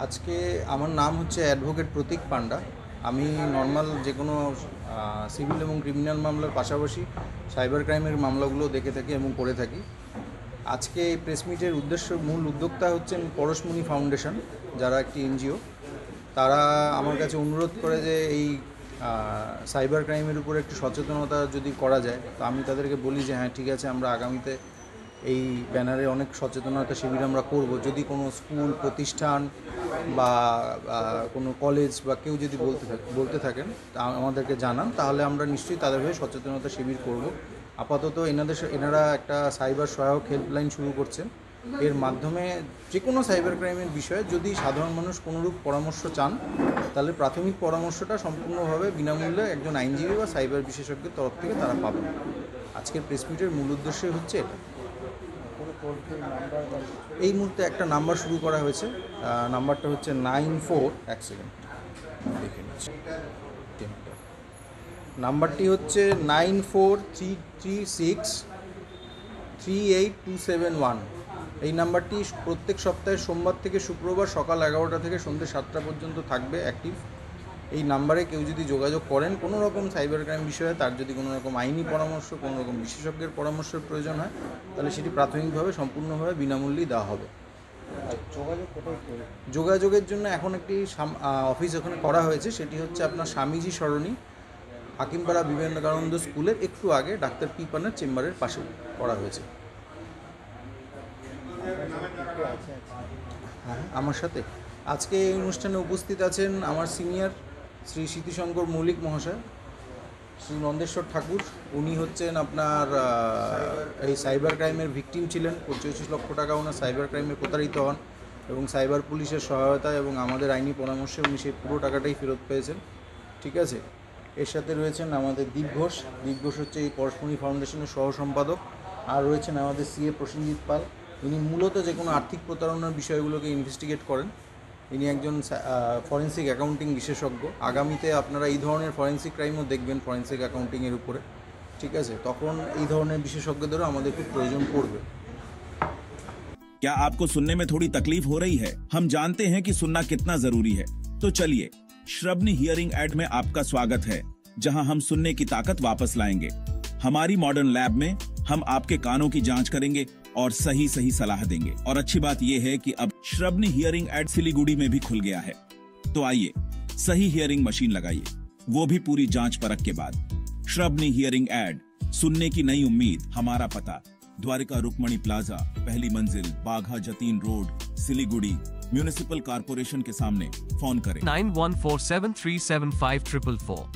আজকে আমার নাম হচ্ছে অ্যাডভোকেট প্রতীক পান্ডা। আমি নর্মাল যে কোনো সিভিল এবং ক্রিমিনাল মামলার পাশাপাশি সাইবার ক্রাইমের মামলাগুলো দেখে থাকি এবং করে থাকি। আজকে এই প্রেস মিটের মূল উদ্যোক্তা হচ্ছেন পরশমণি ফাউন্ডেশন, যারা একটি এনজিও। তারা আমার কাছে অনুরোধ করে যে এই সাইবার ক্রাইমের উপরে একটু সচেতনতা যদি করা যায়, তো আমি তাদেরকে বলি যে হ্যাঁ ঠিক আছে, আমরা আগামীতে এই ব্যানারে অনেক সচেতনতা শিবির আমরা করব। যদি কোনো স্কুল প্রতিষ্ঠান বা কোনো কলেজ বা কেউ যদি বলতে থাকেন আমাদেরকে জানান, তাহলে আমরা নিশ্চয়ই তাদের হয়ে সচেতনতা শিবির করব। আপাতত এনারা একটা সাইবার সহায়ক হেল্পলাইন শুরু করছেন। এর মাধ্যমে যে কোনো সাইবার ক্রাইমের বিষয়ে যদি সাধারণ মানুষ কোনোরূপ পরামর্শ চান, তাহলে প্রাথমিক পরামর্শটা সম্পূর্ণভাবে বিনামূল্যে একজন আইনজীবী বা সাইবার বিশেষজ্ঞের তরফ থেকে তারা পাবেন। আজকের প্রেস মিটের মূল উদ্দেশ্য হচ্ছে এটা। এই মুহূর্তে একটা নাম্বার শুরু করা হয়েছে, নাম্বারটা হচ্ছে 94, এক সেকেন্ড দেখে নিচ্ছি, নাম্বারটি হচ্ছে 9433638271। এই নাম্বারটি প্রত্যেক সপ্তাহে সোমবার থেকে শুক্রবার সকাল 11টা থেকে সন্ধ্যে 7টা পর্যন্ত থাকবে অ্যাক্টিভ। এই নাম্বারে কেউ যদি যোগাযোগ করেন কোনো রকম সাইবার ক্রাইম বিষয়ে, তার যদি কোনো রকম আইনি পরামর্শ, কোনো রকম বিশেষজ্ঞের পরামর্শের প্রয়োজন হয়, তাহলে সেটি প্রাথমিকভাবে সম্পূর্ণভাবে বিনামূল্যেই দেওয়া হবে। যোগাযোগের জন্য এখন একটি অফিস ওখানে করা হয়েছে, সেটি হচ্ছে আপনার স্বামীজি সরণি, হাকিমপাড়া বিবেকানন্দ স্কুলের একটু আগে ডাক্তার পি পানের চেম্বারের পাশে করা হয়েছে। হ্যাঁ, আমার সাথে আজকে এই অনুষ্ঠানে উপস্থিত আছেন আমার সিনিয়র শ্রী স্মৃতিশঙ্কর মৌলিক মহাশয়, শ্রী নন্দেশ্বর ঠাকুর। উনি হচ্ছেন আপনার এই সাইবার ক্রাইমের ভিকটিম ছিলেন। 25 লক্ষ টাকা ওনার সাইবার ক্রাইমে প্রতারিত হন এবং সাইবার পুলিশের সহায়তা এবং আমাদের আইনি পরামর্শে উনি সেই পুরো টাকাটাই ফেরত পেয়েছেন। ঠিক আছে, এর সাথে রয়েছেন আমাদের দীপ ঘোষ। দীপ ঘোষ হচ্ছে এই পরশমণি ফাউন্ডেশনের সহ সম্পাদক। আর রয়েছেন আমাদের সিএ প্রসেনজিৎ পাল। ইনি মূলত যে কোনো আর্থিক প্রতারণার বিষয়গুলোকে ইনভেস্টিগেট করেন। ইনি একজন ফরেন্সিক অ্যাকাউন্টিং বিশেষজ্ঞ। আগামীতে আপনারা এই ধরনের ফরেন্সিক ক্রাইমও দেখবেন ফরেন্সিক অ্যাকাউন্টিংয়ের উপরে। ঠিক আছে, তখন এই ধরনের বিশেষজ্ঞদেরও আমাদের খুব প্রয়োজন পড়বে। क्या आपको सुनने में थोड़ी तकलीफ हो रही है? हम जानते हैं कि सुनना कितना जरूरी है। तो चलिए, श्रवणी हियरिंग एड में आपका स्वागत है, जहां हम सुनने की ताकत वापस लाएंगे। हमारी मॉडर्न लैब में हम आपके कानों की जांच करेंगे और सही सही सलाह देंगे। और अच्छी बात यह है कि अब श्रवणी हियरिंग एड सिलीगुड़ी में भी खुल गया है। तो आइए, सही हियरिंग मशीन लगाइए, वो भी पूरी जांच परख के बाद। श्रवणी हियरिंग एड, सुनने की नई उम्मीद। हमारा पता द्वारिका रुक्मणी प्लाजा, पहली मंजिल, Bagha Jatin road, Siliguri. Municipal corporation के सामने। फोन करें 9147375444।